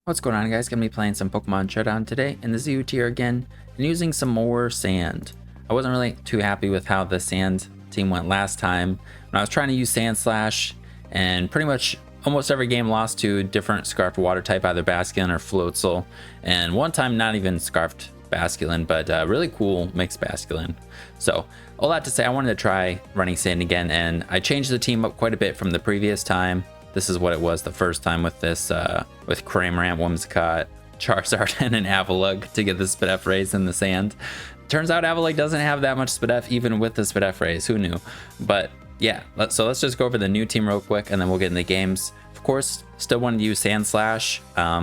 What's going on, guys? Gonna be playing some Pokemon Showdown today in the ZU tier again and using some more sand. I wasn't really too happy with how the sand team went last time when I was trying to use Sand Slash, and pretty much almost every game lost to a different Scarfed water type, either Basculin or Floatzel, and one time not even Scarfed Basculin, but really cool mixed Basculin. So all that to say, I wanted to try running sand again, and I changed the team up quite a bit from the previous time. This is what it was the first time with this, with Cramorant, Whimsicott, Charizard, and an Avalugg to get the Spidef raise in the sand. Turns out Avalugg doesn't have that much Spidef even with the Spidef raise. Who knew? But yeah, so let's just go over the new team real quick and then we'll get into games. Of course, still wanted to use Sand Slash.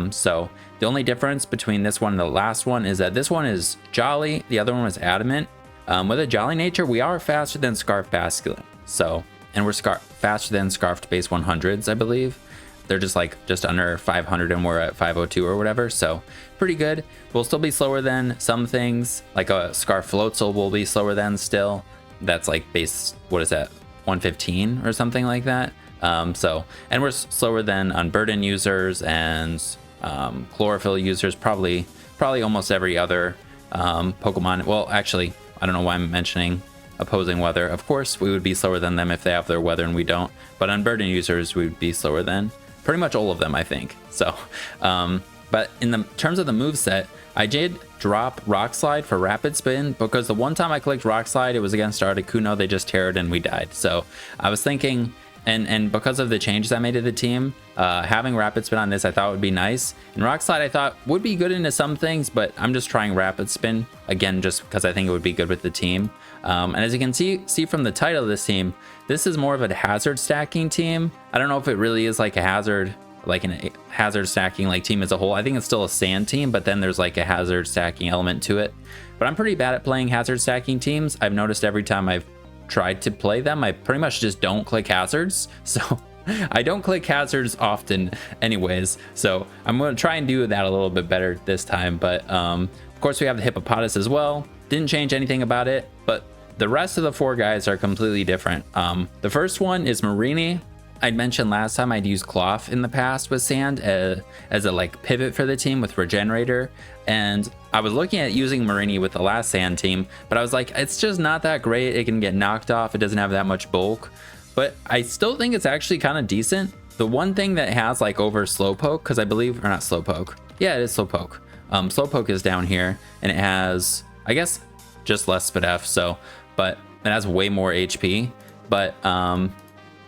So the only difference between this one and the last one is that this one is Jolly, the other one was Adamant. With a Jolly nature, we are faster than Scarf Basculin. So, and we're faster than Scarfed base 100s, I believe. They're just under 500 and we're at 502 or whatever, so pretty good. We'll still be slower than some things, like a Scarf Floatzel will be slower than still. That's like base, what is that, 115 or something like that. And we're slower than Unburden users and Chlorophyll users, probably almost every other Pokemon. Well, actually, I don't know why I'm mentioning opposing weather. Of course, we would be slower than them if they have their weather and we don't, but Unburden users we would be slower than pretty much all of them, I think. So, but in the terms of the moveset, I did drop Rock Slide for Rapid Spin because the one time I clicked Rock Slide, it was against Articuno. They just terrored and we died. So I was thinking, and because of the changes I made to the team, having Rapid Spin on this I thought would be nice. And Rock Slide I thought would be good into some things, but I'm just trying Rapid Spin again just because I think it would be good with the team. And as you can see from the title of this team, this is more of a hazard stacking team. I don't know if it really is like a hazard, like a hazard stacking like team as a whole. I think it's still a sand team, but then there's like a hazard stacking element to it. But I'm pretty bad at playing hazard stacking teams. I've noticed every time I've tried to play them, I pretty much just don't click hazards. So I don't click hazards often anyways. So I'm going to try and do that a little bit better this time. But of course we have the Hippopotas as well. Didn't change anything about it, but the rest of the four guys are completely different. The first one is Marini. I'd mentioned last time I'd used Cloth in the past with sand as a like pivot for the team with Regenerator, and I was looking at using Marini with the last sand team, but I was like, it's just not that great. It can get knocked off. It doesn't have that much bulk, but I still think it's actually kind of decent. The one thing that has like over Slowpoke, because I believe, or not Slowpoke, yeah, it is Slowpoke. Slowpoke is down here, and it has, I guess, just less Spidef, so, but it has way more HP. But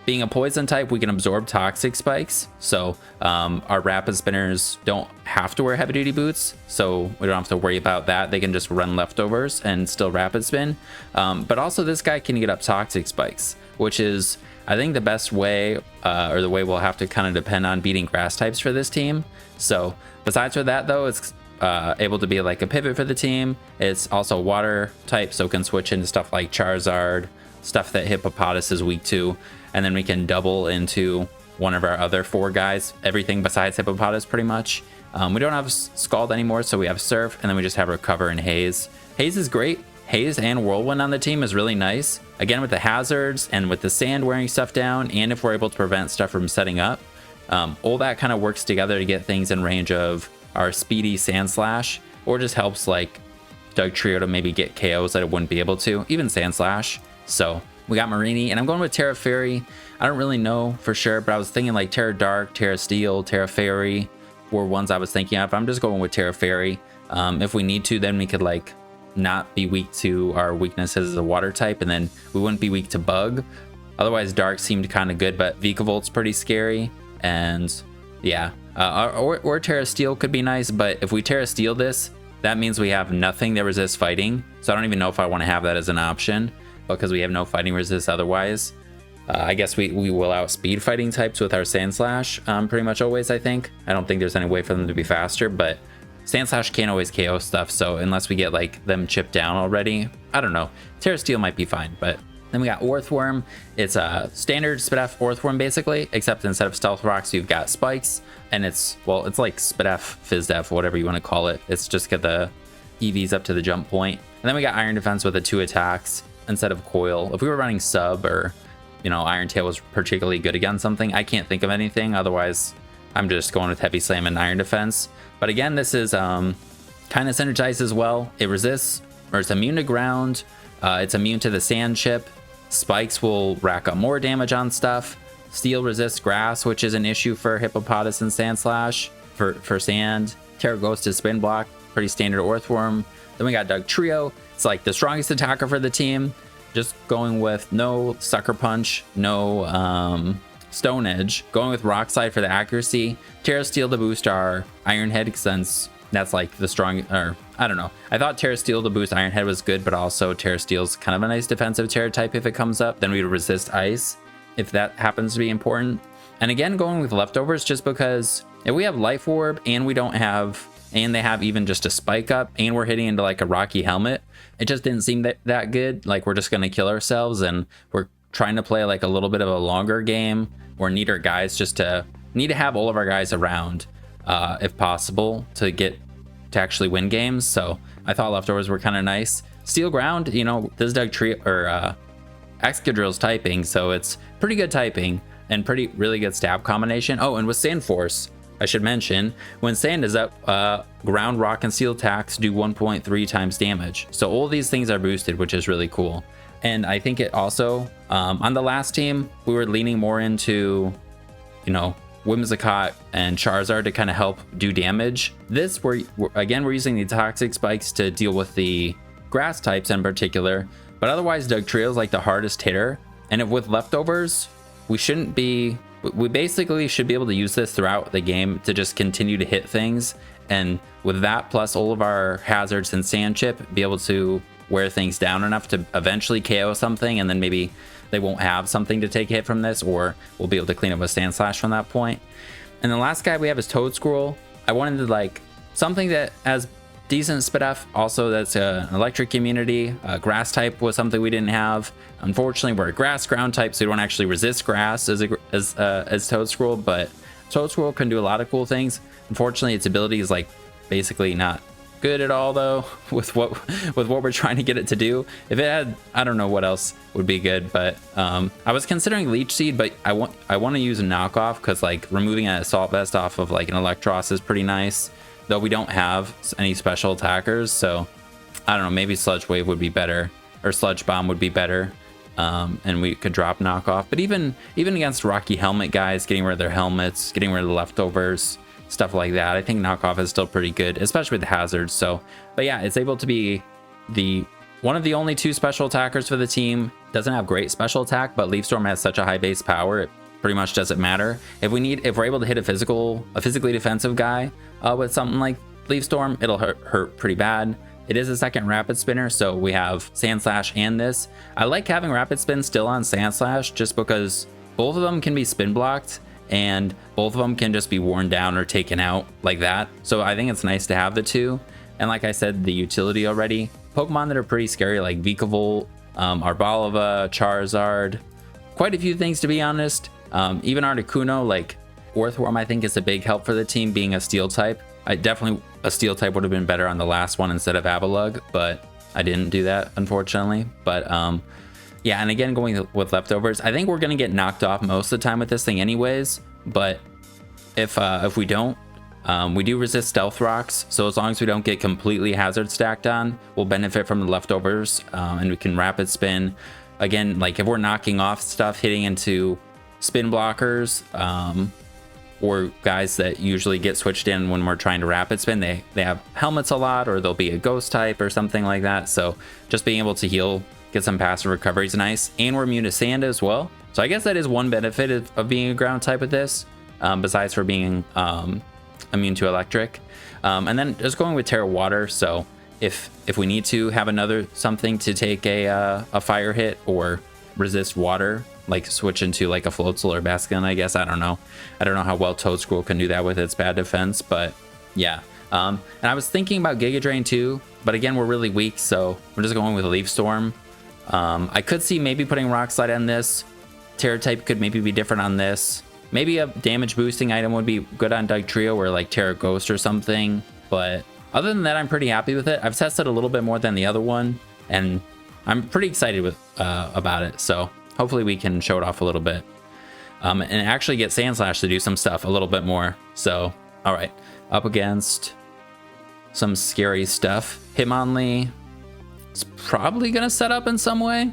being a poison type, we can absorb toxic spikes, so our rapid spinners don't have to wear heavy duty boots, so we don't have to worry about that. They can just run leftovers and still rapid spin. But also this guy can get up toxic spikes, which is, I think, the best way, or the way we'll have to kind of depend on beating grass types for this team. So besides for that though, it's able to be like a pivot for the team. It's also water type, so it can switch into stuff like Charizard, stuff that Hippopotas is weak to, and then we can double into one of our other four guys, everything besides Hippopotas pretty much. We don't have Scald anymore, so we have Surf, and then we just have Recover and Haze. Haze is great. Haze and Whirlwind on the team is really nice. Again, with the hazards and with the sand wearing stuff down, and if we're able to prevent stuff from setting up, all that kind of works together to get things in range of our speedy Sand Slash, or just helps like Doug Trio to maybe get KOs that it wouldn't be able to, even Sand Slash. So we got Marini, and I'm going with Terra Fairy. I don't really know for sure, but I was thinking like Terra Dark, Terra Steel, Terra Fairy were ones I was thinking of. I'm just going with Terra Fairy. If we need to, then we could like not be weak to our weaknesses as a water type, and then we wouldn't be weak to Bug. Otherwise, Dark seemed kind of good, but Vikavolt's pretty scary, and yeah. Or Terra Steel could be nice, but if we Terra Steel this, that means we have nothing that resists fighting. So I don't even know if I want to have that as an option, because we have no fighting resist otherwise. I guess we will outspeed fighting types with our Sand Slash pretty much always, I think. I don't think there's any way for them to be faster, but Sand Slash can't always KO stuff, so unless we get like them chipped down already, I don't know. Terra Steel might be fine, but then we got Orthworm. It's a standard Spidef Orthworm basically, except instead of Stealth Rocks, you've got Spikes, and it's, well, it's like Spidef, Fizdef, whatever you want to call it. It's just got the EVs up to the jump point. And then we got Iron Defense with the 2 attacks instead of Coil. If we were running Sub, or, you know, Iron Tail was particularly good against something, I can't think of anything. Otherwise, I'm just going with Heavy Slam and Iron Defense. But again, this is kind of synergized as well. It resists, or it's immune to ground. It's immune to the sand chip. Spikes will rack up more damage on stuff. Steel resists grass, which is an issue for Hippopotas and Sandslash. For sand, Terra Ghost is spin block, pretty standard Earthworm. Then we got Dugtrio. It's like the strongest attacker for the team. Just going with no Sucker Punch, no Stone Edge. Going with Rock Slide for the accuracy. Terra Steel to boost our Iron Head, since that's like the strong, or I don't know. I thought Terra Steel to boost Iron Head was good, but also Terra Steel's kind of a nice defensive Terra type if it comes up. Then we resist Ice if that happens to be important. And again, going with Leftovers just because if we have Life Orb and we don't have, and they have even just a Spike Up and we're hitting into like a Rocky Helmet, it just didn't seem that good. Like we're just going to kill ourselves, and we're trying to play like a little bit of a longer game or need our guys just to have all of our guys around if possible to actually win games. So I thought Leftovers were kind of nice. Steel Ground, you know, this Dugtrio or Excadrill's typing, so it's pretty good typing and really good stab combination. Oh, and with Sand Force, I should mention, when sand is up, ground, rock, and steel attacks do 1.3 times damage. So all these things are boosted, which is really cool. And I think it also, on the last team, we were leaning more into, you know, Whimsicott and Charizard to kind of help do damage. This, we're using the Toxic Spikes to deal with the grass types in particular. But otherwise, Dugtrio is like the hardest hitter. And if with Leftovers, we basically should be able to use this throughout the game to just continue to hit things. And with that, plus all of our hazards and sand chip, be able to wear things down enough to eventually KO something, and then maybe they won't have something to take a hit from this, or we'll be able to clean up with Sandslash from that point. And the last guy we have is Toadsquirrel. I wanted to like something that has decent spit off, also that's an electric immunity. Grass type was something we didn't have. Unfortunately, we're a grass ground type, so we don't actually resist grass as Toadsquirrel, but Toadsquirrel can do a lot of cool things. Unfortunately, its ability is like basically not good at all though with what we're trying to get it to do. If it had, I don't know what else would be good, but I was considering Leech Seed, but I want to use a knockoff because like removing an Assault Vest off of like an Electros is pretty nice, though we don't have any special attackers. So I don't know, maybe Sludge Wave would be better, or Sludge Bomb would be better, and we could drop knockoff. But even against Rocky Helmet guys, getting rid of their helmets, getting rid of the Leftovers, stuff like that, I think knockoff is still pretty good, especially with the hazards. So, but yeah, it's able to be one of the only 2 special attackers for the team. Doesn't have great special attack, but Leaf Storm has such a high base power, it pretty much doesn't matter. If we're able to hit a physically defensive guy with something like Leaf Storm, it'll hurt pretty bad. It is a second Rapid Spinner, so we have Sandslash and this. I like having Rapid Spin still on Sandslash just because both of them can be spin blocked, and both of them can just be worn down or taken out like that. So I think it's nice to have the 2. And like I said, the utility already. Pokemon that are pretty scary like Vikavolt, Arboliva, Charizard, quite a few things to be honest. Even Articuno, like Earthworm, I think is a big help for the team being a steel type. A steel type would have been better on the last one instead of Avalugg, but I didn't do that unfortunately. But yeah, and again, going with Leftovers, I think we're going to get knocked off most of the time with this thing anyways, but if we don't, we do resist Stealth Rocks, so as long as we don't get completely hazard stacked on, we'll benefit from the Leftovers, and we can Rapid Spin. Again, like if we're knocking off stuff, hitting into spin blockers, or guys that usually get switched in when we're trying to Rapid Spin, they have helmets a lot, or they'll be a Ghost type or something like that, so just being able to heal, get some passive recovery is nice. And we're immune to sand as well, so I guess that is one benefit of being a ground type with this, besides for being immune to electric. And then just going with Terra Water, so if we need to have another something to take a fire hit or resist water, like switch into like a Floatzel or Basculin, I guess. I don't know how well Toadsquirrel can do that with its bad defense, but yeah. And I was thinking about Giga Drain too, but again, we're really weak, so we're just going with Leaf Storm. I could see maybe putting Rock Slide on this. Terra type could maybe be different on this. Maybe a damage boosting item would be good on Dugtrio, or like Terra Ghost or something. But other than that, I'm pretty happy with it. I've tested a little bit more than the other one, and I'm pretty excited about it. So hopefully we can show it off a little bit. and actually get Sandslash to do some stuff a little bit more. So, all right, up against some scary stuff. Hitmonlee is probably gonna set up in some way.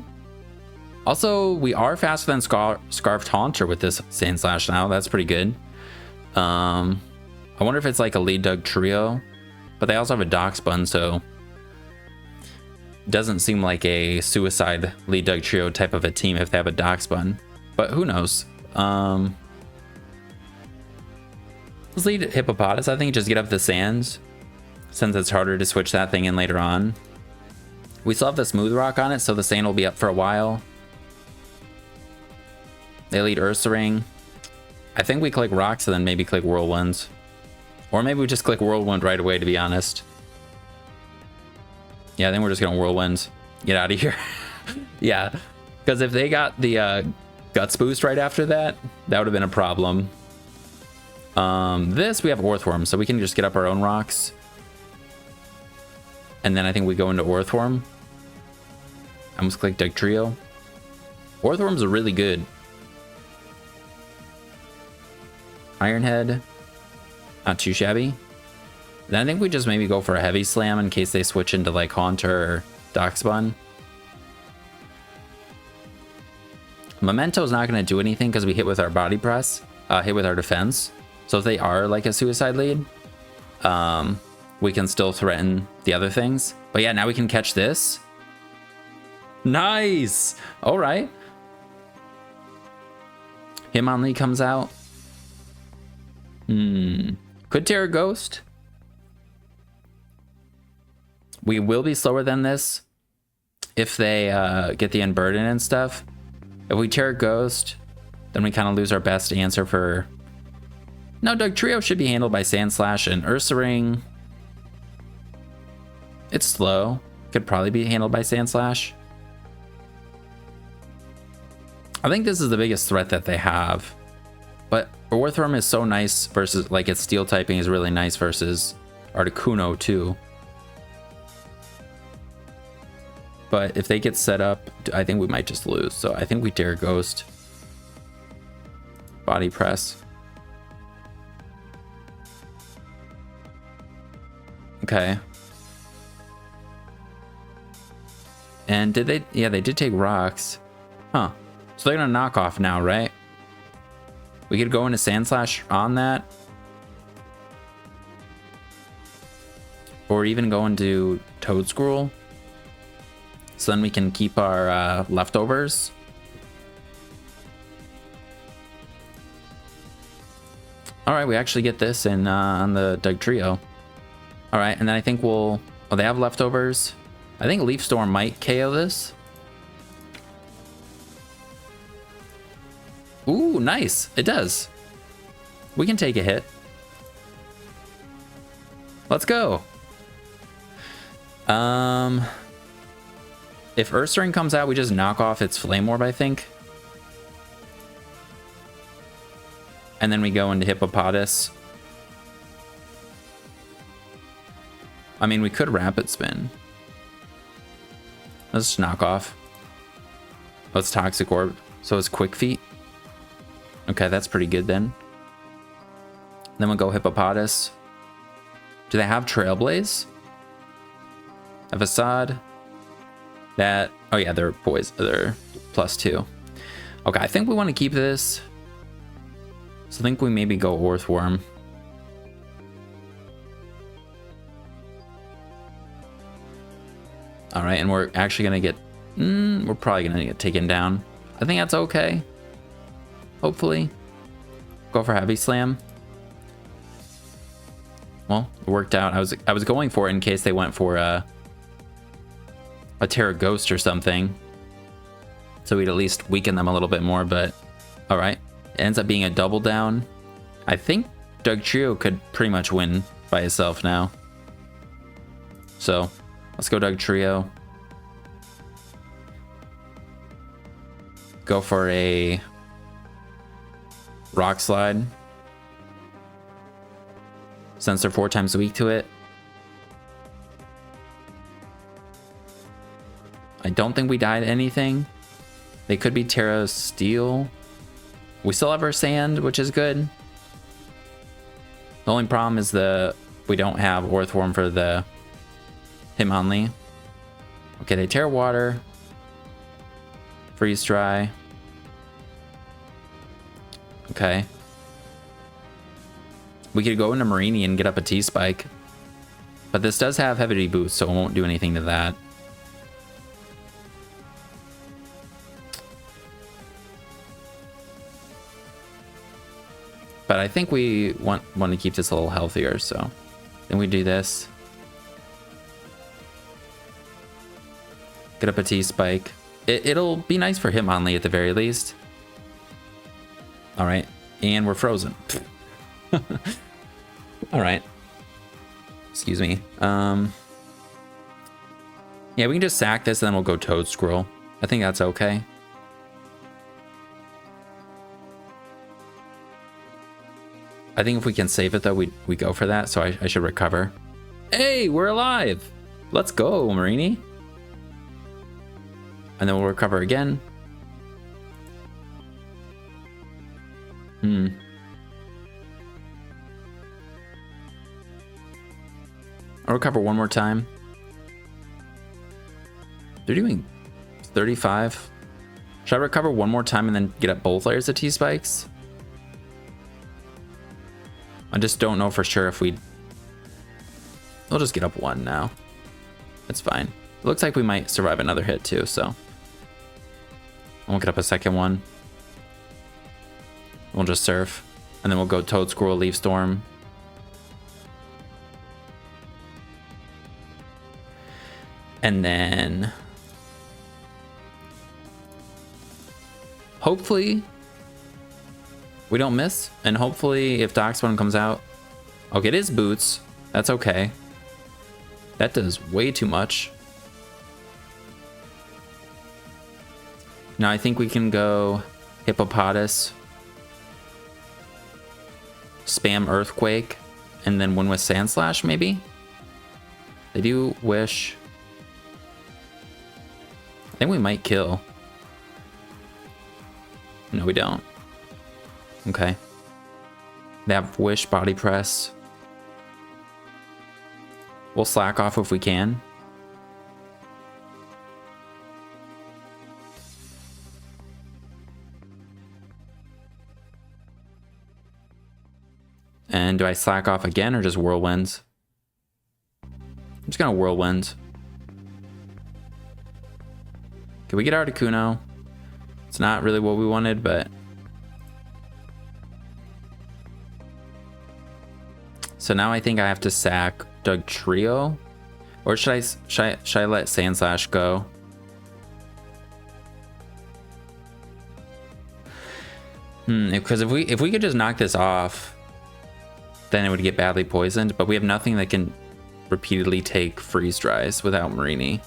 Also, we are faster than Scarf Taunter with this Sandslash now. That's pretty good. I wonder if it's like a lead Dug trio, but they also have a Doxbun, so doesn't seem like a suicide lead Dug trio type of a team if they have a Doxbun, but who knows. Let's lead Hippopotas. I think just get up the sands since it's harder to switch that thing in later on. We still have the Smooth Rock on it, so the sand will be up for a while. They lead Ursaring. I think we click Rocks and then maybe click Whirlwind. Or maybe we just click Whirlwind right away, to be honest. Yeah, I think we're just gonna Whirlwind. Get out of here. Yeah, because if they got the Guts boost right after that, that would have been a problem. This, we have Orthworm, so we can just get up our own rocks. And then I think we go into Orthworm. I almost click Dug Trio. Orthworms are really good. Ironhead, not too shabby. Then I think we just maybe go for a Heavy Slam in case they switch into like Haunter or Doxbun. Memento's not going to do anything because we hit with our Body Press, hit with our defense. So if they are like a suicide lead, we can still threaten the other things. But yeah, now we can catch this. Nice! All right. Hitmonlee comes out. Could Terra Ghost. We will be slower than this if they get the Unburden and stuff. If we Terra Ghost, then we kind of lose our best answer for... No, Dug Trio should be handled by Sandslash and Ursaring. It's slow. Could probably be handled by Sandslash. I think this is the biggest threat that they have. But Orthworm is so nice versus, like, its steel typing is really nice versus Articuno too. But if they get set up, I think we might just lose. So I think we dare Ghost. Body Press. Okay. And did they? Yeah, they did take rocks. Huh. So they're gonna knock off now, right? We could go into Sandslash on that. Or even go into Toadscruel. So then we can keep our leftovers. All right, we actually get this in on the Dug Trio. All right, and then I think we'll... Oh, they have leftovers. I think Leaf Storm might KO this. Ooh, nice. It does. We can take a hit. Let's go. If Ursaring comes out, we just knock off its Flame Orb, I think. And then we go into Hippopotas. I mean, we could Rapid Spin. Let's knock off. Let's Toxic Orb. So it's Quick Feet. Okay, that's pretty good then. Then we'll go Hippopotas. Do they have Trailblaze? A Facade. That... Oh yeah, they're poison. They're +2. Okay, I think we want to keep this. So I think we maybe go Orthworm. All right, and we're actually gonna get... we're probably gonna get taken down. I think that's okay. Hopefully. Go for Heavy Slam. Well, it worked out. I was going for it in case they went for a Terra Ghost or something. So we'd at least weaken them a little bit more, but... Alright. It ends up being a double down. I think Dug Trio could pretty much win by itself now. So, let's go Dug Trio. Go for a Rock Slide. Since they're 4 times weak to it. I don't think we died anything. They could be Terra Steel. We still have our sand, which is good. The only problem is we don't have Earthworm for the Hitmonlee. Okay, they tear water. Freeze dry. Okay. We could go into Marini and get up a T-Spike. But this does have Heavy Boost, so it won't do anything to that. But I think we want to keep this a little healthier, so then we do this. Get up a T-Spike. It'll be nice for Hitmonlee at the very least. All right, and we're frozen. All right. Excuse me. Yeah, we can just sack this, and then we'll go Toad Scroll. I think that's okay. I think if we can save it, though, we go for that, so I should recover. Hey, we're alive! Let's go, Marini. And then we'll recover again. I'll recover one more time. They're doing 35. Should I recover one more time and then get up both layers of T-Spikes? I just don't know for sure if we'll just get up one now. It's fine. It looks like we might survive another hit too, so. We'll get up a second one. We'll just surf. And then we'll go Toad Squirrel, Leaf Storm. And then hopefully we don't miss. And hopefully if Doxbone comes out, okay, it is Boots. That's okay. That does way too much. Now I think we can go Hippopotas, spam Earthquake, and then win with Sand Slash maybe? They do Wish. I think we might kill. No, we don't. Okay. They have Wish, Body Press. We'll slack off if we can. And do I slack off again or just Whirlwinds? I'm just gonna Whirlwind. Can we get Articuno? It's not really what we wanted, but so now I think I have to sack Doug Trio, or should I let Sandslash go? Because if we could just knock this off, then it would get badly poisoned. But we have nothing that can repeatedly take freeze dries without Marini.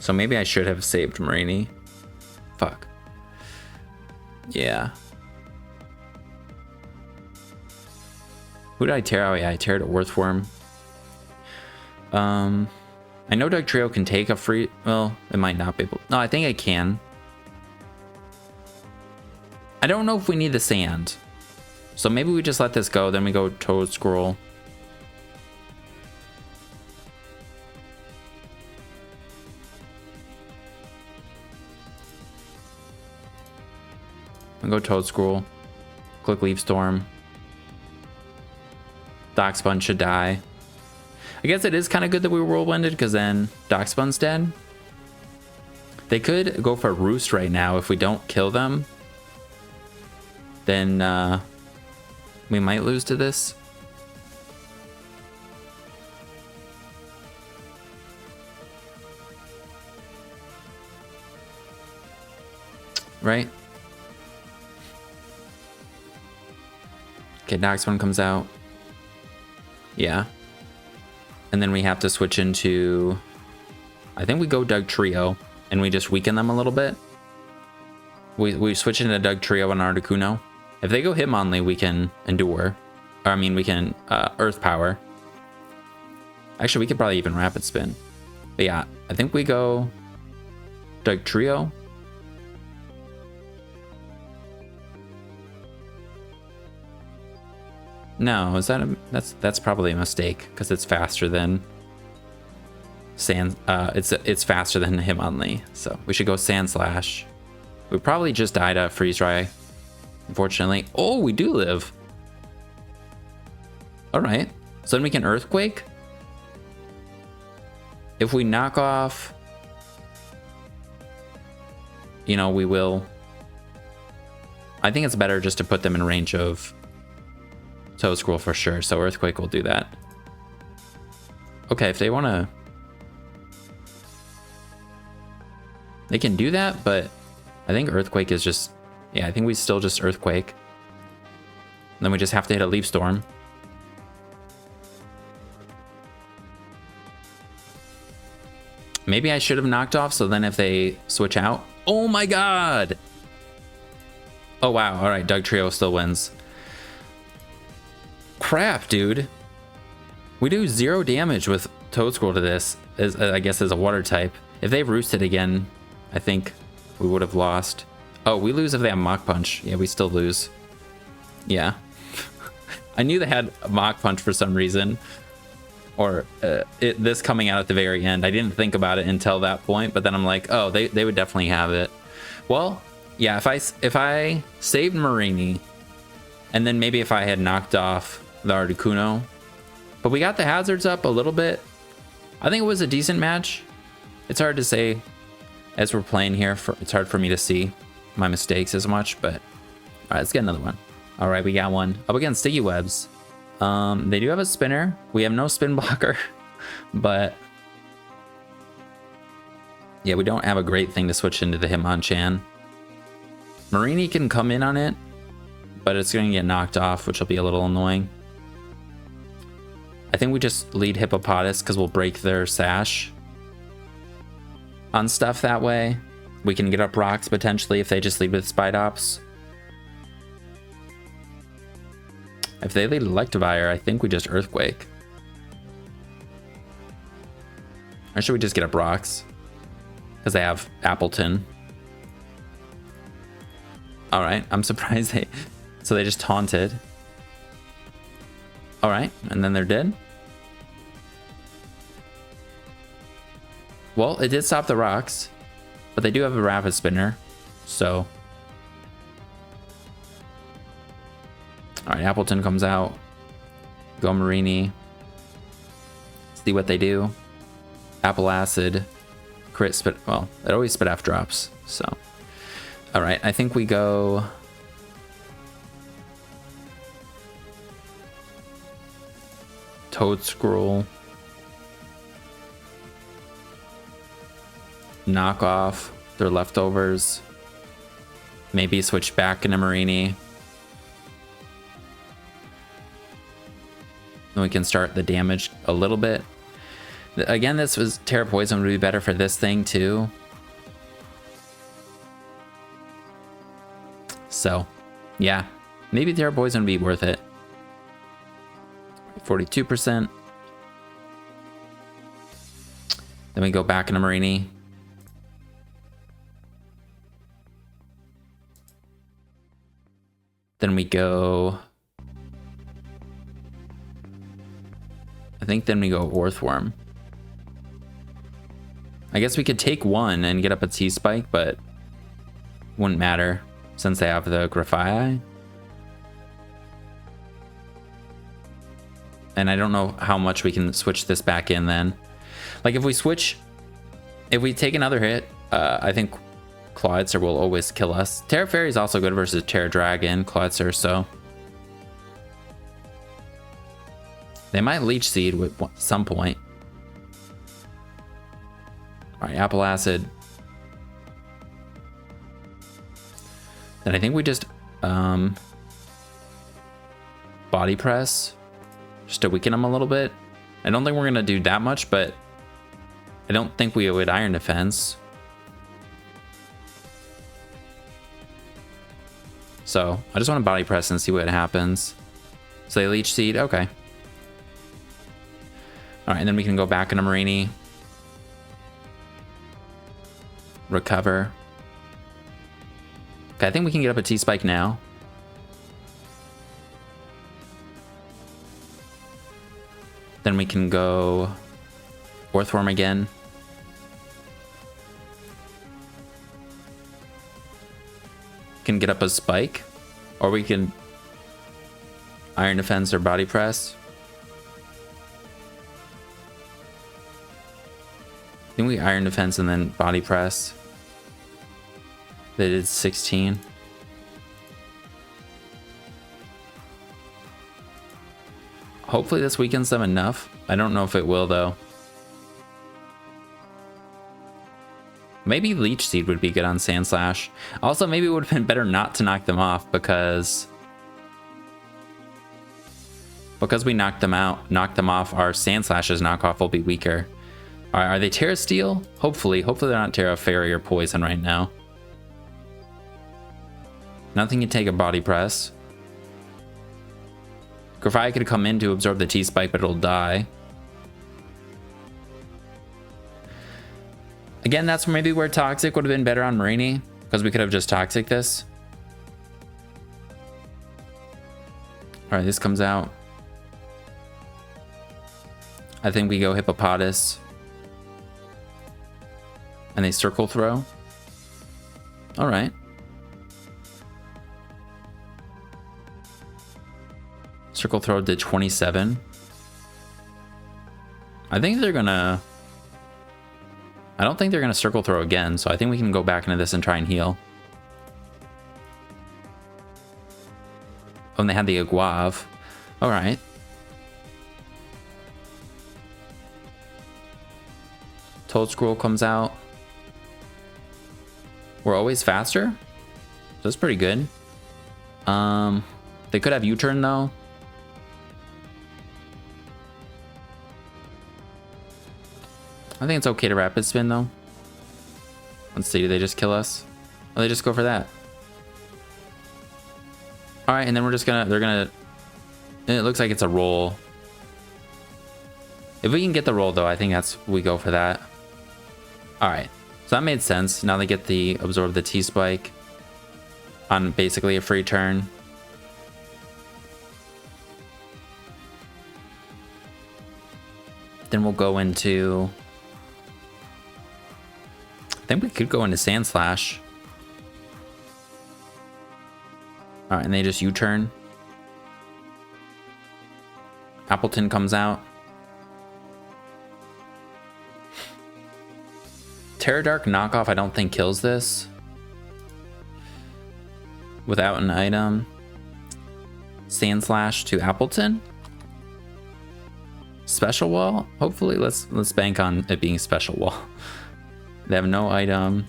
So maybe I should have saved Marini. Fuck. Yeah. Who did I tear? Oh yeah, I teared Earthworm. I know Doug Trio can take a free. Well, it might not be able. No, I think I can. I don't know if we need the sand. So maybe we just let this go. Then we go Toad Scroll. And go Toad Scroll. Click Leaf Storm. Doxbun should die. I guess it is kind of good that we Whirlwinded, because then Doxbun's dead. They could go for Roost right now. If we don't kill them, then we might lose to this. Right? Okay, Doxbun comes out. Yeah. And then we have to switch into, I think we go Doug Trio and we just weaken them a little bit. We switch into Doug Trio and Articuno. If they go Hitmonlee, we can Endure. Or I mean, we can Earth Power. Actually, we could probably even Rapid Spin. But yeah, I think we go Doug Trio. No, is that that's probably a mistake because it's faster than Sand. It's faster than Hitmonlee, so we should go Sand Slash. We probably just died at Freeze Dry, unfortunately. Oh, we do live. All right, so then we can Earthquake. If we knock off, you know, we will. I think it's better just to put them in range of Toedscruel for sure. So Earthquake will do that. Okay, if they want to, they can do that, but I think Earthquake is just, yeah, I think we still just Earthquake. And then we just have to hit a Leaf Storm. Maybe I should have knocked off, so then if they switch out... Oh my god! Oh wow, alright, Dugtrio still wins. Crap, dude. We do 0 damage with Toedscruel to this, as, I guess as a water type. If they roosted again, I think we would have lost. Oh, we lose if they have Mach Punch. Yeah, we still lose. Yeah. I knew they had a Mach Punch for some reason. Or this coming out at the very end. I didn't think about it until that point, but then I'm like, oh, they would definitely have it. Well, yeah, if I saved Marini, and then maybe if I had knocked off the Articuno, but we got the hazards up a little bit. I think it was a decent match. It's hard to say as we're playing here. It's hard for me to see my mistakes as much, but all right, let's get another one. All right, we got one up against Sticky Webs. They do have a spinner. We have no spin blocker, but yeah, we don't have a great thing to switch into the Hitmonchan. Marini can come in on it, but it's going to get knocked off, which will be a little annoying. I think we just lead Hippopotas because we'll break their Sash on stuff that way. We can get up rocks potentially if they just lead with Spidops. If they lead Electivire, I think we just Earthquake. Or should we just get up rocks? Because they have Appleton. Alright, I'm surprised they... So they just taunted. Alright, and then they're dead. Well, it did stop the rocks. But they do have a Rapid Spinner. So... Alright, Appleton comes out. Go Marini. See what they do. Apple Acid. Crit spit. Well, it always spit off drops. So. Alright, I think we go. Toedscruel. Knock off their leftovers. Maybe switch back into Marini. Then we can start the damage a little bit. Again, this was Terra Poison would be better for this thing too. So, yeah, maybe Terra Poison would be worth it. 42%. Then we go back into Marini. Then we go... I think then we go Orthworm. I guess we could take one and get up a T-Spike, but wouldn't matter since they have the Grafai. And I don't know how much we can switch this back in then. Like if we take another hit, I think Cloudster will always kill us. Terra Fairy is also good versus Terra Dragon, Cloudster, so... They might Leech Seed at some point. Alright, Apple Acid. Then I think we just Body Press. Just to weaken them a little bit. I don't think we're going to do that much, but I don't think we would Iron Defense. So I just want to Body Press and see what happens. So they Leech Seed, okay. Alright, and then we can go back into Marini. Recover. Okay, I think we can get up a T-Spike now. Then we can go Earthworm again. Can get up a spike, or we can Iron Defense or Body Press. I think we Iron Defense and then Body Press. They did 16. Hopefully this weakens them enough. I don't know if it will though. Maybe Leech Seed would be good on Sand Slash. Also, maybe it would have been better not to knock them off because we knocked them off, our Sand Slash's knockoff will be weaker. Are they Terra Steel? Hopefully they're not Terra Fairy or Poison right now. Nothing can take a Body Press. Grafai could come in to absorb the T-Spike, but it'll die. Again, that's maybe where Toxic would have been better on Marini, because we could have just Toxic this. Alright, this comes out. I think we go Hippopotas. And they Circle Throw. Alright. Circle Throw did 27. I think they're gonna... I don't think they're gonna Circle Throw again, so I think we can go back into this and try and heal. Oh, and they had the Aguave. Alright. Toad Scroll comes out. We're always faster? That's pretty good. They could have U-turn though. I think it's okay to Rapid Spin though. Let's see, do they just kill us? Oh, they just go for that. Alright, and then we're just gonna, it looks like it's a roll. If we can get the roll though, I think we go for that. Alright, so that made sense. Now they get the absorb the T-Spike on basically a free turn. Then we'll go into... I think we could go into Sand Slash. Alright, and they just U-turn. Appleton comes out. Terra Dark knockoff I don't think kills this. Without an item. Sand Slash to Appleton. Special Wall? Hopefully let's bank on it being Special Wall. They have no item.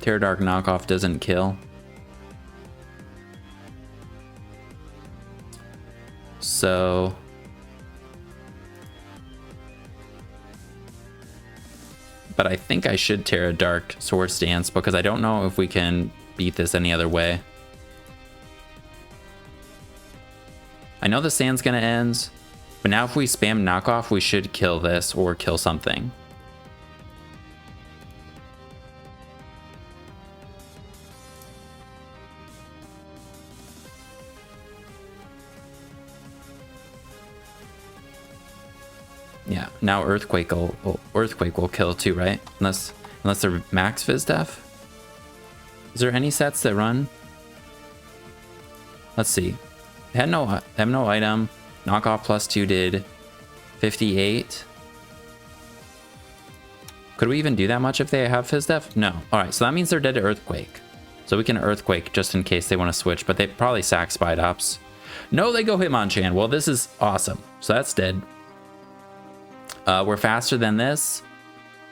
Terra Dark knockoff doesn't kill. So... But I think I should Terra Dark Swords Dance because I don't know if we can beat this any other way. I know the sand's gonna end, but now if we spam knockoff, we should kill this or kill something. Yeah, now Earthquake will kill too, right? Unless they're max Fizz Def. Is there any sets that run? Let's see. They have no item. Knockoff +2 did 58. Could we even do that much if they have Fizz Def? No. Alright, so that means they're dead to Earthquake. So we can Earthquake just in case they want to switch, but they probably sack Spidops. No, they go Hitmonchan. Well, this is awesome. So that's dead. We're faster than this.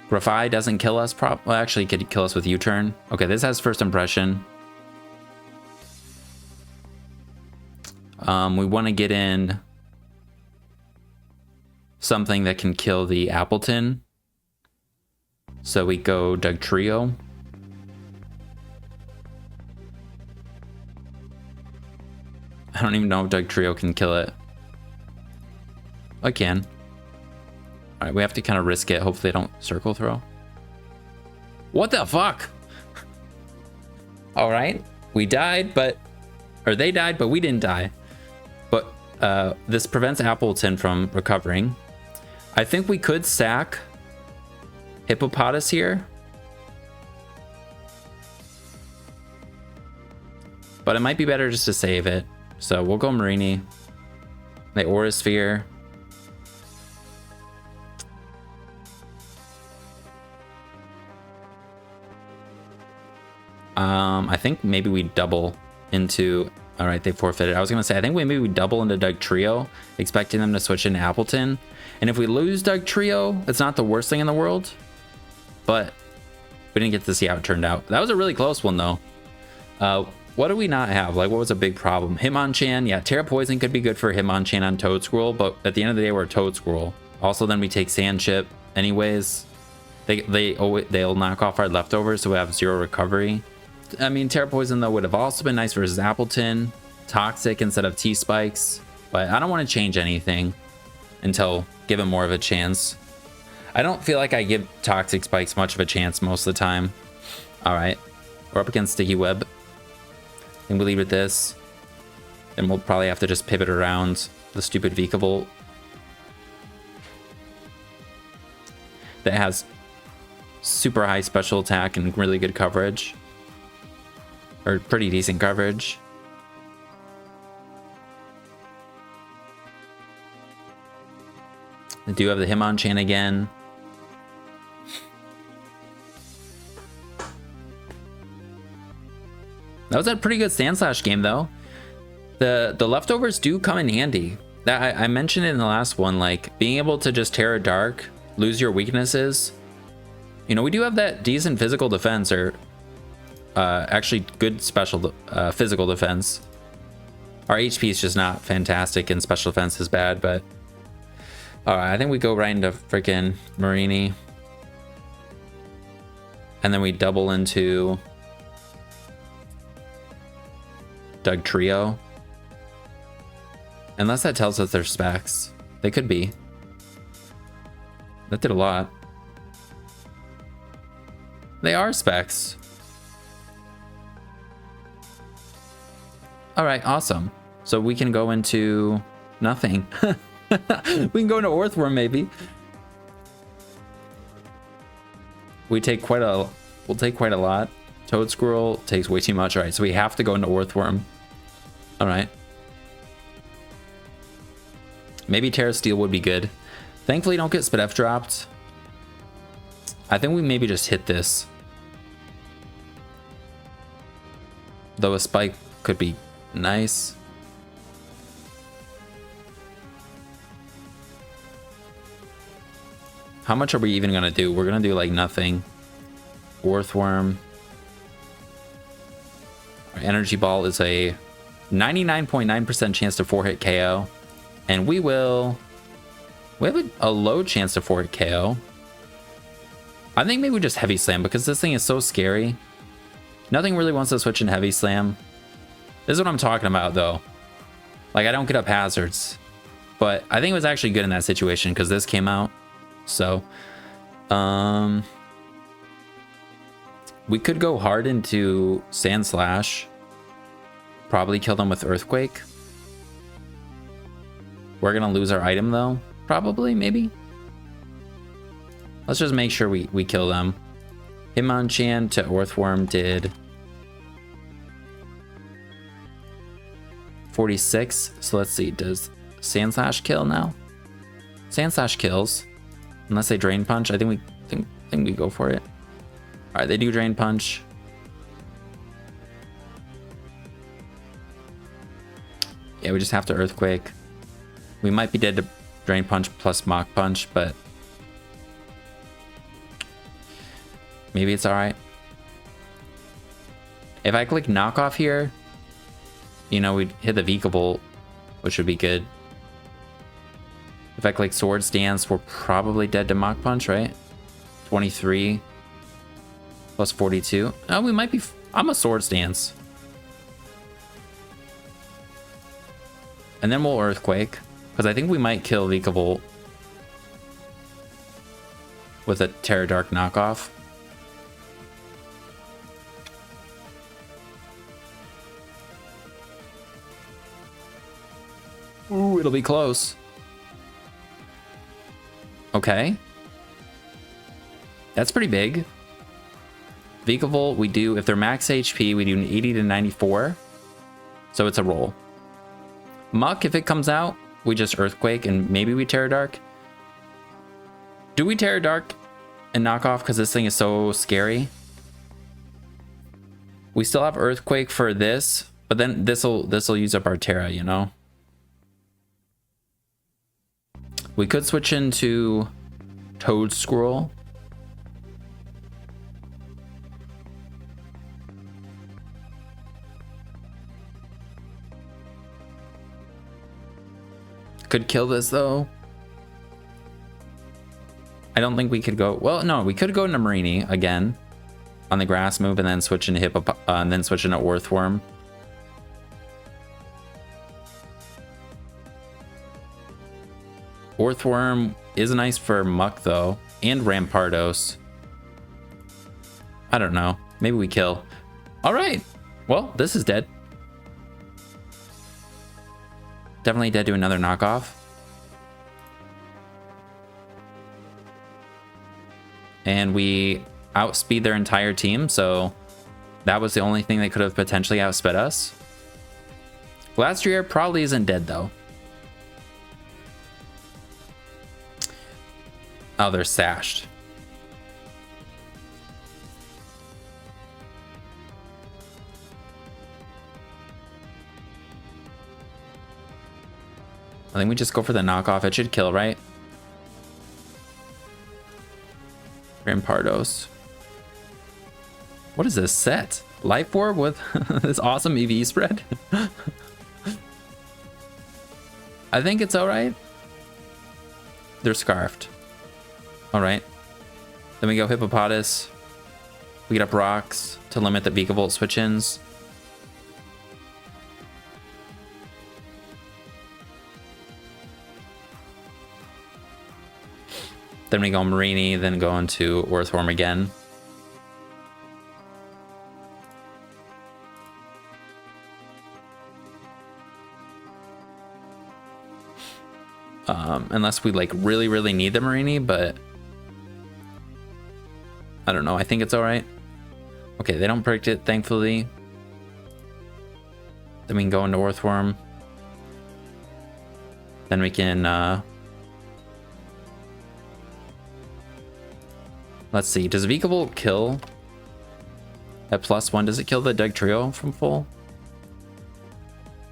Grafai doesn't kill us. Well, actually, could kill us with U-turn. Okay, this has first impression. We want to get in something that can kill the Appleton. So we go Dugtrio. I don't even know if Dugtrio can kill it. I can. Alright, we have to kind of risk it. Hopefully they don't Circle Throw. What the fuck? Alright. We died, but... Or they died, but we didn't die. This prevents Appleton from recovering. I think we could sack Hippopotas here. But it might be better just to save it. So we'll go Marini. The Aura Sphere. I think maybe we double into... All right, they forfeited. I was going to say, I think maybe we double into Doug Trio, expecting them to switch into Appleton. And if we lose Doug Trio, it's not the worst thing in the world. But we didn't get to see how it turned out. That was a really close one, though. What do we not have? Like, what was a big problem? Hitmonchan. Yeah, Terra Poison could be good for Hitmonchan on Toadsquirrel, but at the end of the day, we're a Toadsquirrel. Also, then we take Sand Chip anyways. They'll knock off our leftovers, so we have 0 recovery. I mean, Terra Poison, though, would have also been nice versus Appleton. Toxic instead of T-Spikes. But I don't want to change anything until give him more of a chance. I don't feel like I give Toxic Spikes much of a chance most of the time. All right. We're up against Sticky Web. I think we leave with this. And we'll probably have to just pivot around the stupid Vikavolt. That has super high special attack and really good coverage. Or pretty decent coverage. I do have the Hitmonchan again. That was a pretty good Sandslash game, though. The leftovers do come in handy. That I mentioned it in the last one, like being able to just Terra Dark, lose your weaknesses. You know, we do have that decent physical defense, or actually good special physical defense. Our HP is just not fantastic, and special defense is bad, but all right, I think we go right into freaking Marini, and then we double into Doug Trio, unless that tells us they're specs. They could be. That did a lot. They are specs. All right, awesome. So we can go into nothing. We can go into Earthworm, maybe. We'll take quite a lot. Toadsquirrel takes way too much. All right, so we have to go into Earthworm. All right. Maybe Terra Steel would be good. Thankfully, don't get Spidef dropped. I think we maybe just hit this. Though a spike could be nice. How much are we even gonna do? We're gonna do like nothing. Earthworm. Our Energy Ball is a 99.9% chance to 4-hit KO. And we have a low chance to 4-hit KO. I think maybe we just Heavy Slam because this thing is so scary. Nothing really wants to switch in Heavy Slam. This is what I'm talking about, though. Like, I don't get up hazards. But I think it was actually good in that situation because this came out. So, we could go hard into Sandslash. Probably kill them with Earthquake. We're going to lose our item, though. Probably, maybe. Let's just make sure we kill them. Hitmonchan to Earthworm did 46. So let's see. Does Sandslash kill now? Sandslash kills. Unless they Drain Punch. I think we go for it. All right, they do Drain Punch. Yeah, we just have to Earthquake. We might be dead to Drain Punch plus Mach Punch, but maybe it's all right. If I click Knockoff here, you know, we'd hit the Vikavolt, which would be good. If I click Swords Dance, we're probably dead to Mach Punch, right? 23 plus 42. Oh, we might be. I'm a Swords Dance. And then we'll Earthquake, because I think we might kill Vikavolt with a Terra Dark knockoff. Ooh, it'll be close. Okay. That's pretty big. Vikavolt, we do, if they're max HP, we do an 80 to 94. So it's a roll. Muck, if it comes out, we just Earthquake and maybe we Terra Dark. Do we Terra Dark and knock off because this thing is so scary? We still have Earthquake for this, but then this'll use up our Terra, you know? We could switch into Toad Scroll. Could kill this though. I don't think we could go. Well, no, we could go into Marini again on the grass move and then switch into and then switch into Orthworm. Orthworm is nice for Muck though, and Rampardos. I don't know. Maybe we kill. All right. Well, this is dead. Definitely dead to another knockoff. And we outspeed their entire team, so that was the only thing that could have potentially outsped us. Glastrier probably isn't dead though. Oh, they're sashed. I think we just go for the knockoff. It should kill, right? Rampardos. What is this set? Life Orb with this awesome EV spread? I think it's alright. They're scarfed. Alright. Then we go Hippopotas. We get up rocks to limit the Vikavolt switch-ins. Then we go Marini, then go into Orthworm again. Unless we like really need the Marini, but I don't know. I think it's all right. Okay, they don't predict it, thankfully. Then we can go into Orthworm. Then we can let's see, does Vikavolt kill at +1? Does it kill the Doug Trio from full?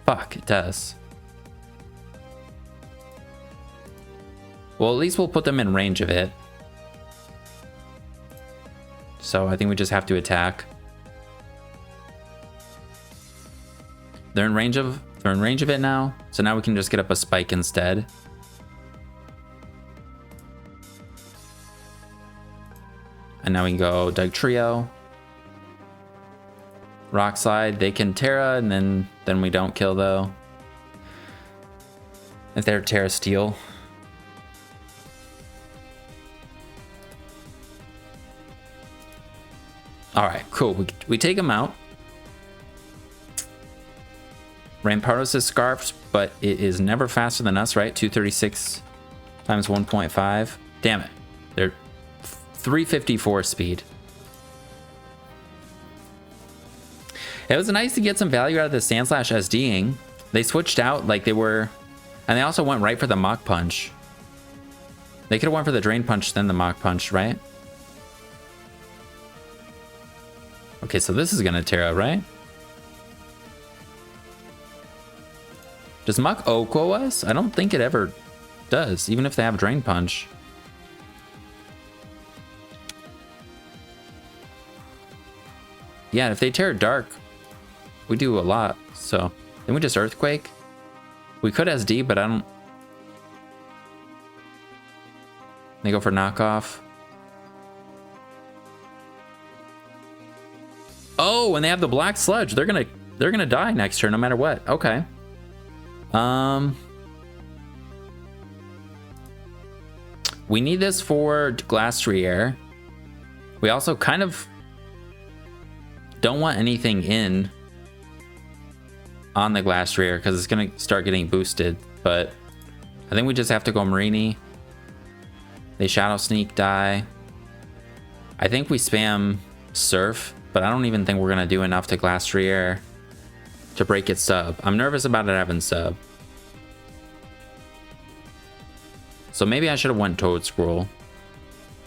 Fuck, it does. Well, at least we'll put them in range of it. So I think we just have to attack. They're in range of it now. So now we can just get up a spike instead. And now we can go Doug Trio. Rock Slide, they can Terra, and then we don't kill though. If they're Terra Steel. Alright, cool. We take him out. Rampardos is scarfed, but it is never faster than us, right? 236 times 1.5. Damn it. They're 354 speed. It was nice to get some value out of the Sandslash SDing. They switched out like they were, and they also went right for the Mach Punch. They could have went for the Drain Punch, then the Mach Punch, right? Okay, so this is gonna Terra, right? Does Muck Oko us? I don't think it ever does, even if they have Drain Punch. Yeah, if they Terra Dark, we do a lot. So then we just Earthquake. We could SD, but I don't. They go for knockoff. Oh, and they have the Black Sludge. They're gonna die next turn no matter what. Okay. We need this for Glastrier. We also kind of don't want anything in on the Glastrier because it's gonna start getting boosted. but I think we just have to go Marini. They Shadow Sneak, die. I think we spam Surf, but I don't even think we're gonna do enough to Glastrier to break its sub. I'm nervous about it having sub. So maybe I should have went Toad Scroll.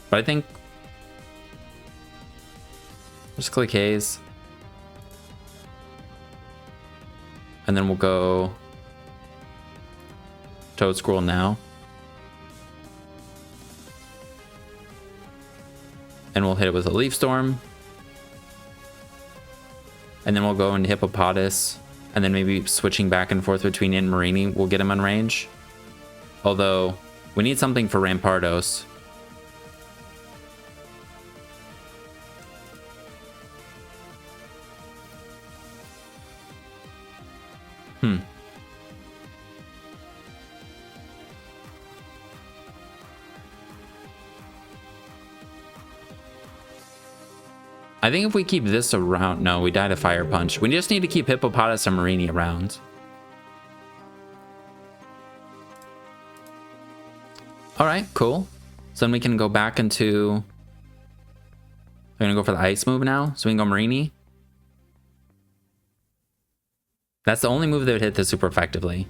But I think just click Haze. And then we'll go Toad Scroll now. And we'll hit it with a Leaf Storm. And then we'll go into Hippopotas. And then maybe switching back and forth between in and Marini will get him on range. Although, we need something for Rampardos. I think if we keep this around... No, we died a Fire Punch. We just need to keep Hippopotas and Marini around. Alright, cool. So then we can go back into... We're gonna go for the Ice move now. So we can go Marini. That's the only move that would hit this super effectively.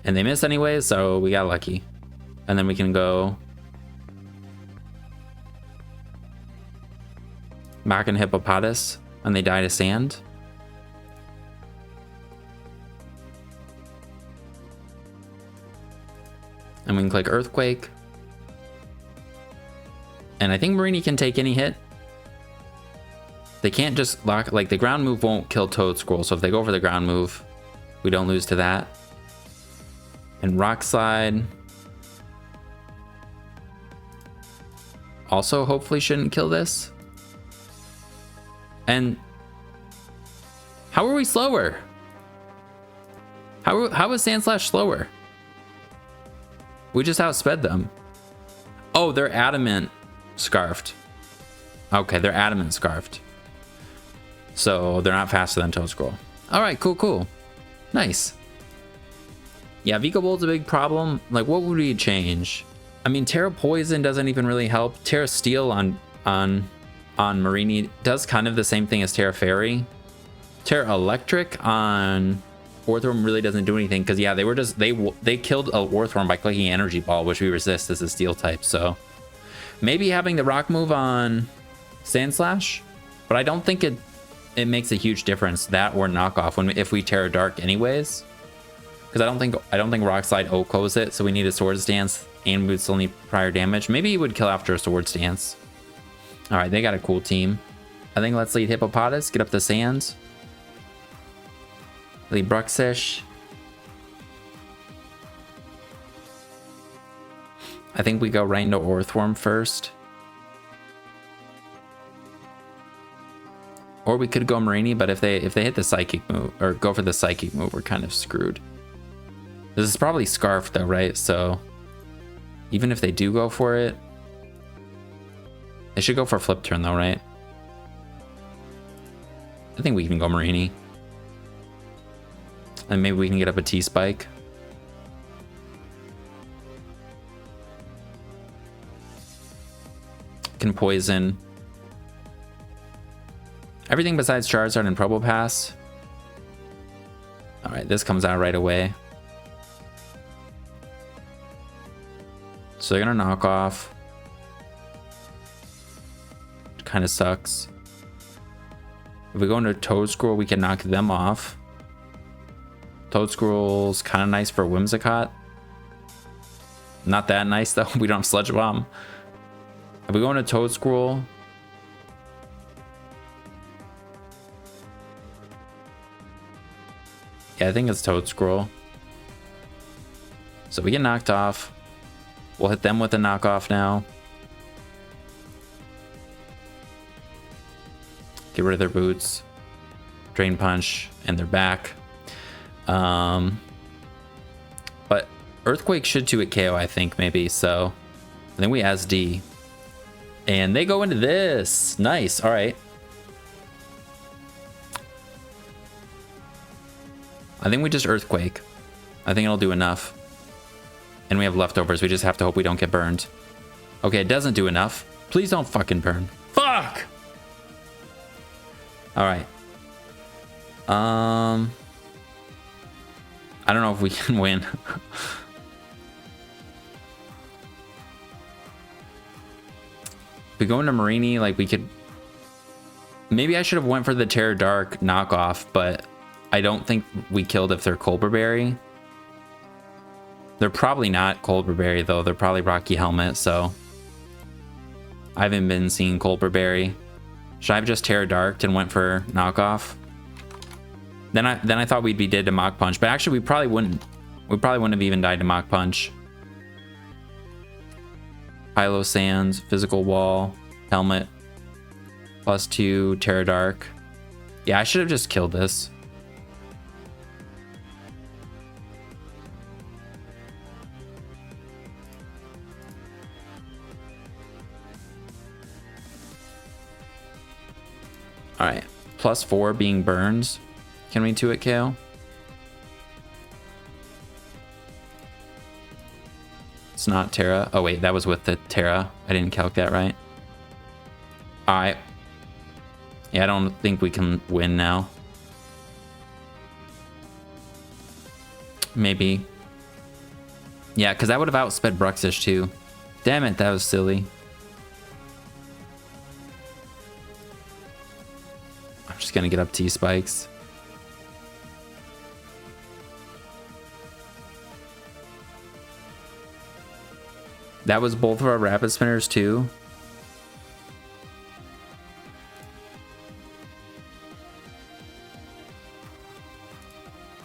And they missed anyways, so we got lucky. And then we can go... back in Hippopotas, and they die to Sand. And we can click Earthquake. And I think Marini can take any hit. They can't just lock, like the ground move won't kill Toad Scroll, so if they go for the ground move, we don't lose to that. And Rock Slide also hopefully shouldn't kill this. And how are we slower? How is Sandslash slower? We just outsped them. Oh, they're Adamant Scarfed. Okay, they're Adamant Scarfed. So they're not faster than Toad Scroll. All right, cool. Nice. Yeah, Vico Bolt's a big problem. Like, what would we change? I mean, Terra Poison doesn't even really help. Terra Steel on Marini does kind of the same thing as Terra Fairy. Terra Electric on Orthworm really doesn't do anything because yeah, they killed a Orthworm by clicking Energy Ball, which we resist as a Steel type. So maybe having the Rock move on Sandslash, but I don't think it makes a huge difference, that or knockoff if we Terra Dark anyways. Because I don't think Rock Slide OHKOs it, so we need a Swords Dance and we would still need prior damage. Maybe he would kill after a Swords Dance. All right, they got a cool team. I think let's lead Hippopotas, get up the Sands. Lead Bruxish. I think we go right into Orthworm first. Or we could go Marini, but if they hit the Psychic move, or go for the Psychic move, we're kind of screwed. This is probably Scarf though, right? So even if they do go for it, they should go for Flip Turn though, right? I think we can go Marini. And maybe we can get up a T-Spike. Can poison. Everything besides Charizard and Probopass. Alright, this comes out right away. So they're gonna knock off. Kind of sucks. If we go into Toad Scroll, we can knock them off. Toad Scroll's kind of nice for Whimsicott. Not that nice though. We don't have Sludge Bomb. If we go into Toad Scroll, yeah, I think it's Toad Scroll. So we get knocked off. We'll hit them with a knockoff now. Get rid of their boots. Drain Punch, and they're back. But Earthquake should 2-hit KO, I think, maybe. So I think we SD. And they go into this. Nice. All right. I think we just Earthquake. I think it'll do enough. And we have leftovers. We just have to hope we don't get burned. Okay, it doesn't do enough. Please don't fucking burn. Fuck! Alright. I don't know if we can win. If we go into Marini, like we could... Maybe I should have went for the Terra Dark knockoff, but I don't think we killed if they're Colbur Berry. They're probably not Colbur Berry though. They're probably Rocky Helmet, so... I haven't been seeing Colbur Berry. Should I have just Terra Darked and went for knockoff? Then I thought we'd be dead to Mach Punch, but actually we probably wouldn't. We probably wouldn't have even died to Mach Punch. Hylo Sands, Physical Wall, Helmet, +2, Terra Dark. Yeah, I should have just killed this. All right, +4 being burns. Can we 2-hit KO? It's not Terra. Oh wait, that was with the Terra. I didn't calc that right. All right. Yeah, I don't think we can win now. Maybe. Yeah, because that would have outsped Bruxish too. Damn it, that was silly. I'm just gonna get up T-Spikes. That was both of our Rapid Spinners too.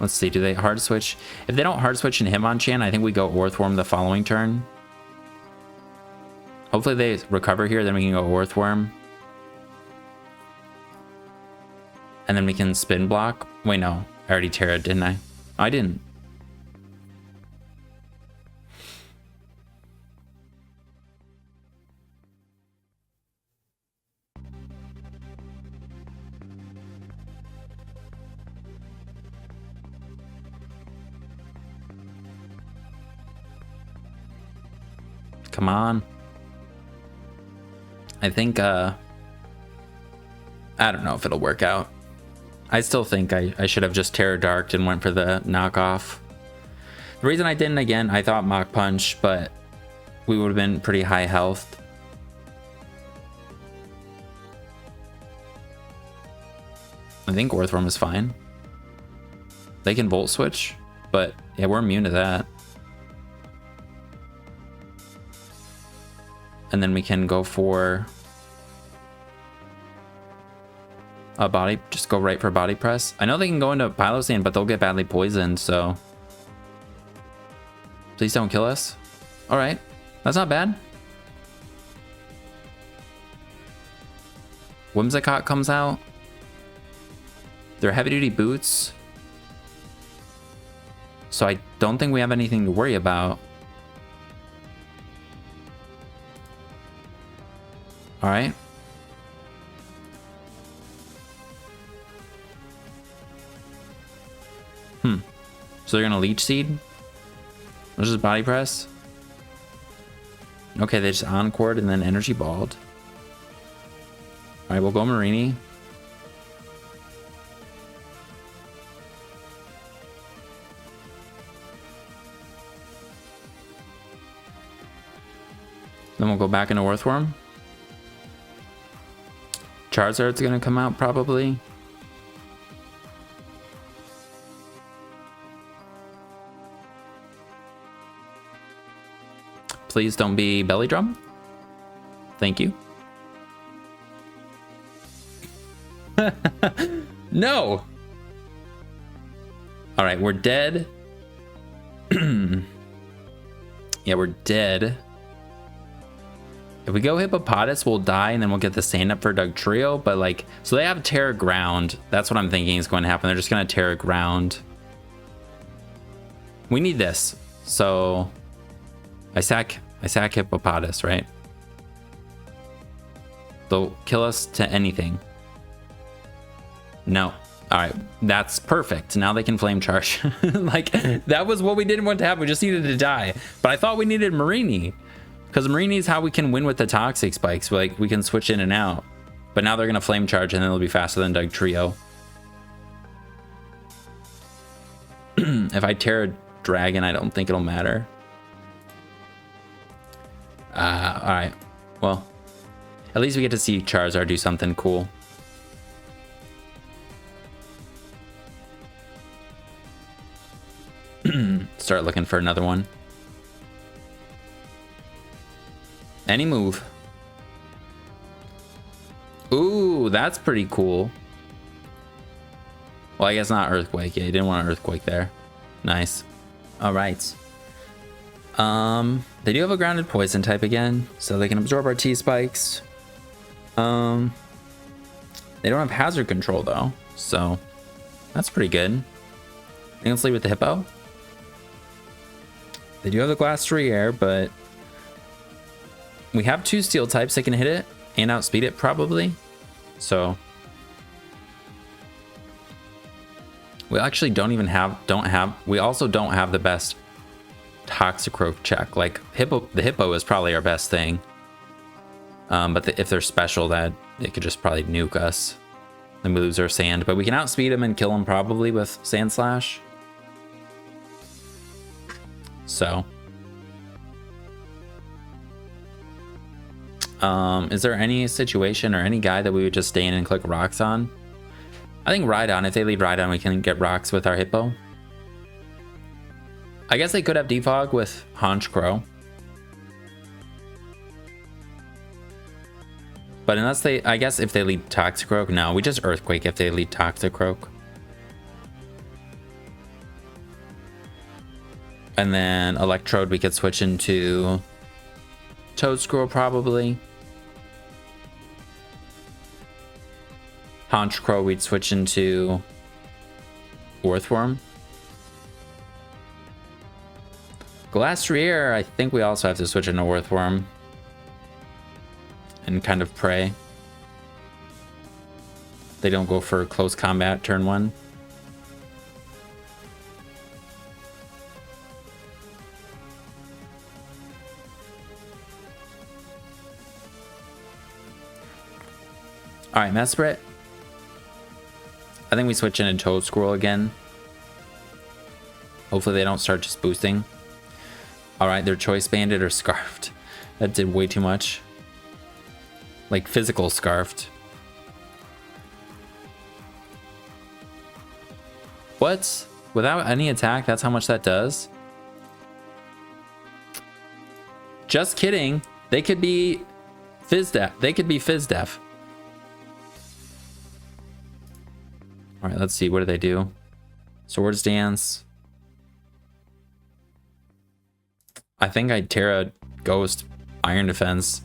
Let's see, do they hard switch? If they don't hard switch and Hitmonchan, I think we go Orthworm the following turn. Hopefully they recover here, then we can go Orthworm. And then we can spin block. Wait, no. I already Terra, didn't I? I didn't. Come on. I think, I don't know if it'll work out. I still think I should have just Terra Darked and went for the knockoff. The reason I didn't, again, I thought Mach Punch, but we would have been pretty high health. I think Orthworm is fine. They can Volt Switch, but yeah, we're immune to that. And then we can go for a body, just go right for body press. I know they can go into Pilosand, but they'll get badly poisoned, so. Please don't kill us. All right, that's not bad. Whimsicott comes out. They're heavy duty boots. So I don't think we have anything to worry about. All right. So they're gonna Leech Seed? Or just Body Press? Okay, they just Encored and then Energy Balled. All right, we'll go Marini. Then we'll go back into Orthworm. Charizard's gonna come out probably. Please don't be Belly Drum. Thank you. No. All right, we're dead. Yeah, we're dead. If we go Hippopotas, we'll die, and then we'll get the Sand Up for Dugtrio. But like, so they have Terra Ground. That's what I'm thinking is going to happen. They're just going to Terra Ground. We need this. So I sack Hippopotas, right? They'll kill us to anything. No, All right, that's perfect. Now they can flame charge. Like, that was what we didn't want to happen. We just needed to die. But I thought we needed Marini, because Marini is how we can win with the toxic spikes. Like, we can switch in and out. But now they're going to flame charge, and then they'll be faster than Doug Trio. If I tear a dragon, I don't think it'll matter. All right. Well, at least we get to see Charizard do something cool. Start looking for another one. Any move. Ooh, that's pretty cool. Well, I guess not Earthquake. Yeah, you didn't want an Earthquake there. Nice. All right. They do have a grounded poison type again, so they can absorb our T-spikes. They don't have hazard control though, so that's pretty good. I think let's leave with the Hippo. They do have the Glass 3 Air, but we have 2 steel types that can hit it and outspeed it probably. So we actually we also don't have the best Toxicroak check. Like the Hippo is probably our best thing. But if they're special, that it could just probably nuke us. Then we lose our sand, but we can outspeed them and kill them probably with Sand Slash. So, is there any situation or any guy that we would just stay in and click rocks on? I think Rhydon. If they lead Rhydon, we can get rocks with our Hippo. I guess they could have Defog with Honchkrow. But unless they, I guess if they lead Toxicroak, no, we just Earthquake if they lead Toxicroak. And then Electrode, we could switch into Toadscrow probably. Honchkrow, we'd switch into Earthworm. Glastrier, I think we also have to switch into Earthworm. And kind of pray they don't go for close combat turn 1. All right, Mesprit. I think we switch into Toad Squirrel again. Hopefully they don't start just boosting. All right, they're Choice Banded or Scarfed. That did way too much. Like physical Scarfed. What? Without any attack, that's how much that does? Just kidding. They could be Fizz-Def. They could be Fizz-Def. All right, let's see. What do they do? Swords Dance. I think I'd Terra Ghost Iron Defense.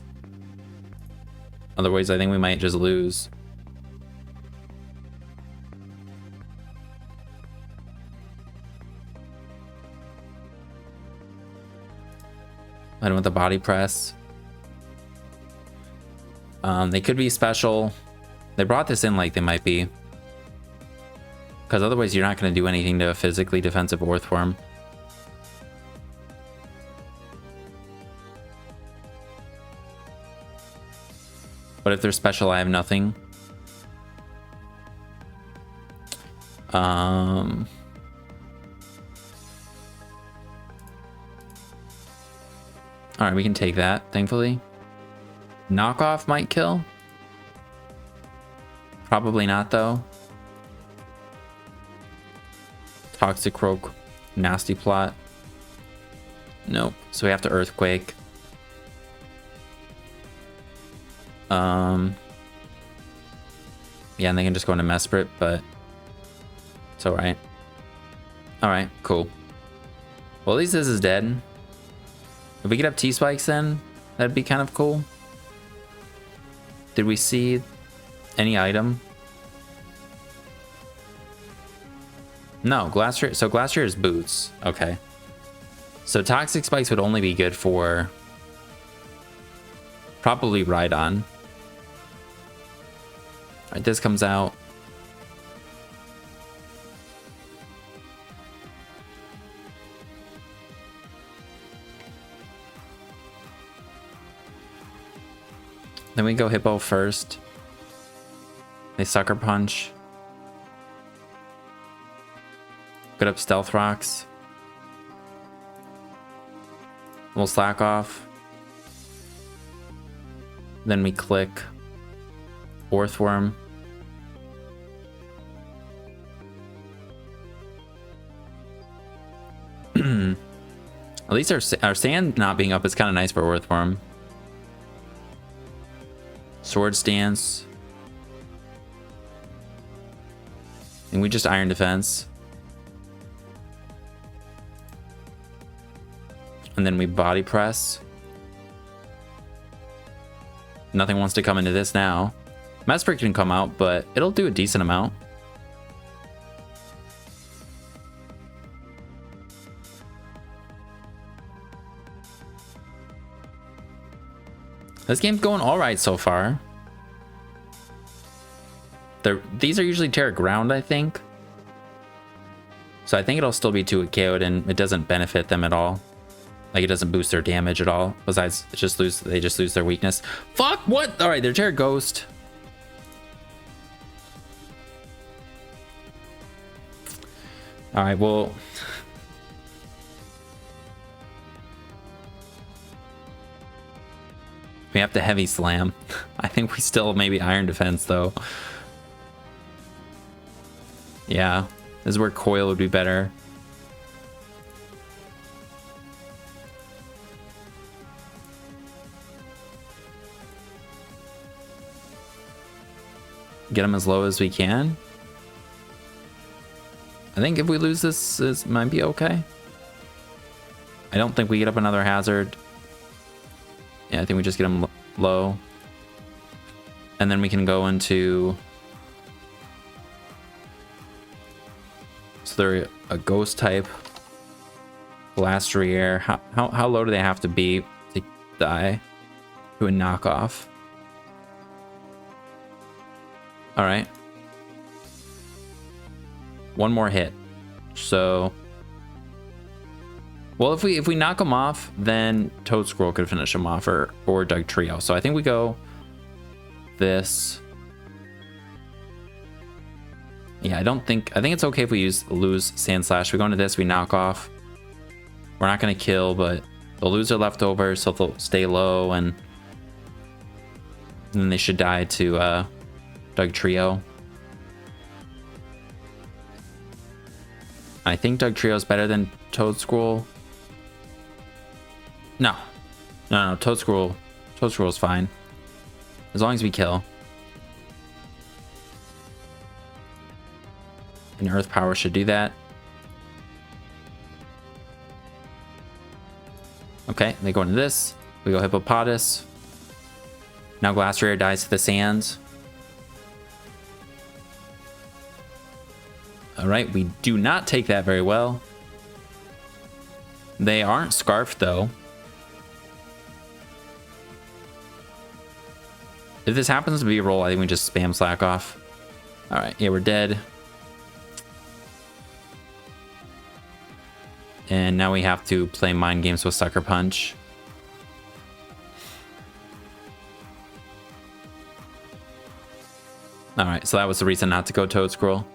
Otherwise, I think we might just lose. I don't want the Body Press. They could be special. They brought this in like they might be. Because otherwise you're not going to do anything to a physically defensive Earthworm. But if they're special, I have nothing. Alright, we can take that, thankfully. Knockoff might kill. Probably not, though. Toxicroak, Nasty Plot. Nope. So we have to Earthquake. Yeah, and they can just go into Mesprit, but it's alright. Alright, cool. Well, at least this is dead. If we could have T-Spikes then, that'd be kind of cool. Did we see any item? No, Glastrier. So Glastrier is boots. Okay. So Toxic Spikes would only be good for probably Rhydon. Alright, this comes out. Then we go Hippo first. They Sucker Punch. Good up Stealth Rocks. We'll slack off. Then we click Orthworm. At least our sand not being up is kind of nice for Orthworm. Swords Dance. And we just Iron Defense. And then we Body Press. Nothing wants to come into this now. Mesprit can come out, but it'll do a decent amount. This game's going all right so far. These are usually Terra Ground, I think. So I think it'll still be 2 KO'd, and it doesn't benefit them at all. Like, it doesn't boost their damage at all. Besides, they just lose their weakness. Fuck, what? All right, they're Terra Ghost. All right, well... we have to Heavy Slam. I think we still maybe Iron Defense, though. Yeah, this is where Coil would be better. Get them as low as we can. I think if we lose this, it might be okay. I don't think we get up another hazard. Yeah, I think we just get them low. And then we can go into... so they're a ghost type. Blastrier. How low do they have to be to die to a knockoff? All right. One more hit. So, well, if we knock them off, then Toad Squirrel could finish them off, or Dugtrio. So I think we go this. Yeah, I think it's okay if we lose Sand Slash. We go into this, we knock off. We're not gonna kill, but they'll lose their leftovers, so they'll stay low, and then they should die to Dugtrio. I think Dugtrio is better than Toad Squirrel. No, Toad Squirrel is fine as long as we kill. And Earth Power should do that. Okay, they go into this. We go Hippopotas. Now Glastrier dies to the sands. All right, we do not take that very well. They aren't Scarfed, though. If this happens to be a roll, I think we just spam Slack off. All right, yeah, we're dead. And now we have to play mind games with Sucker Punch. All right, so that was the reason not to go Toad Squirrel.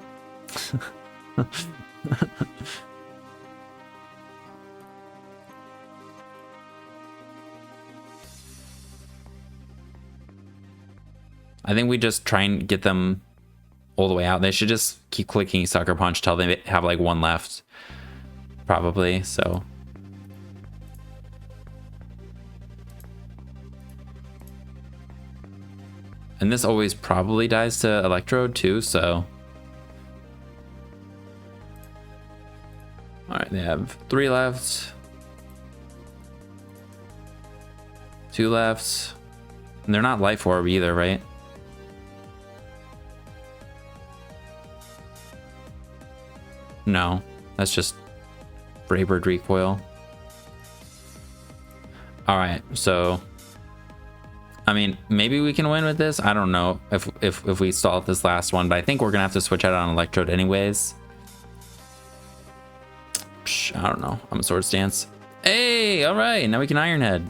I think we just try and get them all the way out. They should just keep clicking Sucker Punch till they have like one left. Probably, so. And this always probably dies to Electrode too, so. All right, they have 3 left. 2 left. And they're not Life Orb either, right? No, that's just Braybird Recoil. All right, so I mean, maybe we can win with this. I don't know if we stall at this last one, but I think we're gonna have to switch out on Electrode anyways. I don't know. I'm a Sword Stance. Hey, all right, now we can Iron Head.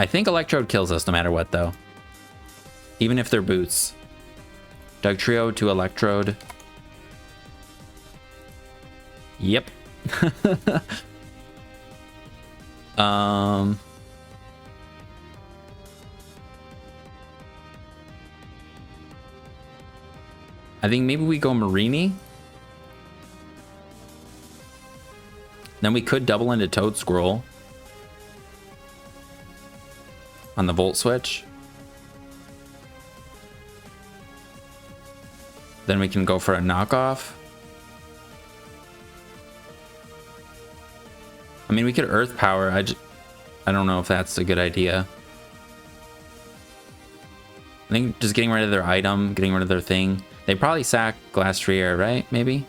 I think Electrode kills us no matter what, though. Even if they're boots. Dugtrio to Electrode. Yep. I think maybe we go Marini. Then we could double into Toad Squirrel on the Volt Switch. Then we can go for a knockoff. I mean, we could Earth Power. I don't know if that's a good idea. I think just getting rid of their item, getting rid of their thing. They probably sack Glastrier, right? Maybe?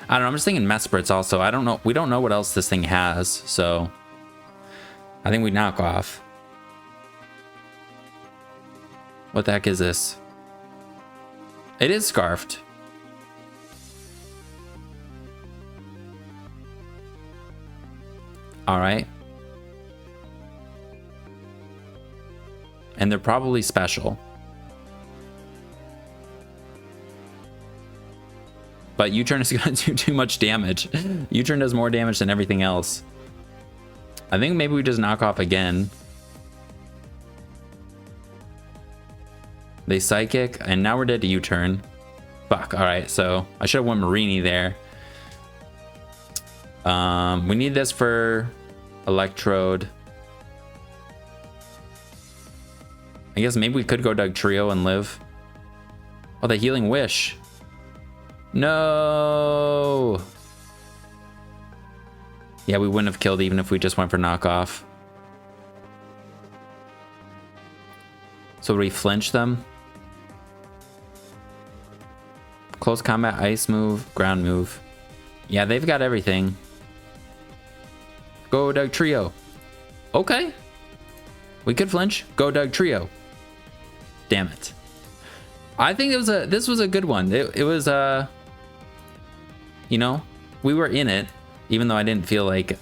I don't know. I'm just thinking Mespritz also. I don't know. We don't know what else this thing has, so I think we knock off. What the heck is this? It is Scarfed. All right. And they're probably special. But U-turn is going to do too much damage. U-turn does more damage than everything else. I think maybe we just knock off again. They Psychic, and now we're dead to U-turn. Fuck, alright, so I should have went Marini there. We need this for Electrode. I guess maybe we could go Dugtrio and live. Oh, the Healing Wish. No. Yeah, we wouldn't have killed even if we just went for knockoff. So we flinch them. Close combat, ice move, ground move. Yeah, they've got everything. Go Dugtrio. Okay. We could flinch. Go Dugtrio. Damn it. I think this was a good one. It was you know, we were in it, even though I didn't feel like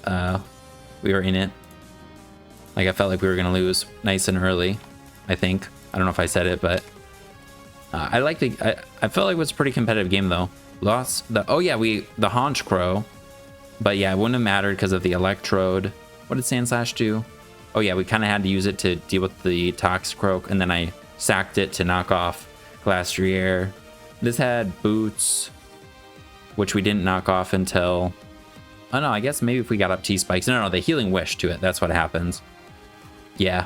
we were in it. Like I felt like we were gonna lose nice and early, I think. I don't know if I said it, but I like I felt like it was a pretty competitive game though. Lost the the Haunch Crow. But yeah, it wouldn't have mattered because of the Electrode. What did Sandslash do? Oh yeah, we kind of had to use it to deal with the Toxicroak, and then I sacked it to knock off Glastrier. This had Boots, which we didn't knock off until... Oh no, I guess maybe if we got up T-Spikes. No, the Healing Wish to it. That's what happens. Yeah.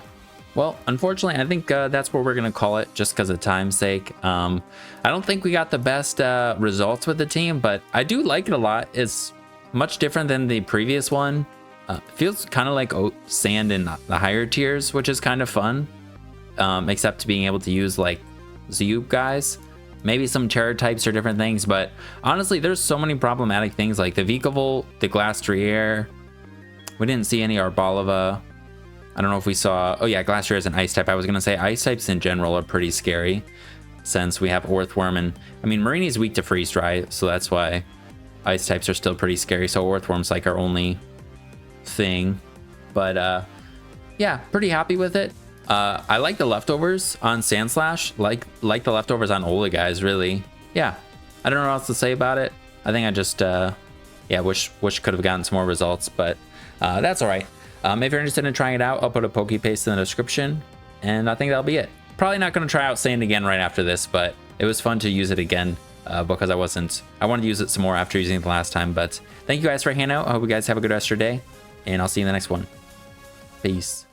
Well, unfortunately, I think that's what we're going to call it, just because of time's sake. I don't think we got the best results with the team, but I do like it a lot. It's much different than the previous one. Feels kind of like sand in the higher tiers, which is kind of fun. Except being able to use like Zoop guys. Maybe some Terror types or different things, but honestly, there's so many problematic things like the Vikavolt, the Glastrier. We didn't see any Arbalova. I don't know if we saw... Oh yeah, Glastrier is an Ice type. I was going to say Ice types in general are pretty scary since we have Orthworm, and I mean, Marini is weak to Freeze Dry, so that's why Ice types are still pretty scary. So Orthworm's like our only thing, but yeah, pretty happy with it. I like the leftovers on Sandslash, like the leftovers on Ola guys, really. Yeah, I don't know what else to say about it. I think I just yeah, wish could have gotten some more results, but that's all right. If you're interested in trying it out, I'll put a Pokepaste in the description, and I think that'll be it. Probably not going to try out Sand again right after this, but it was fun to use it again because I wanted to use it some more after using it the last time. But thank you guys for hanging out. I hope you guys have a good rest of your day, and I'll see you in the next one. Peace.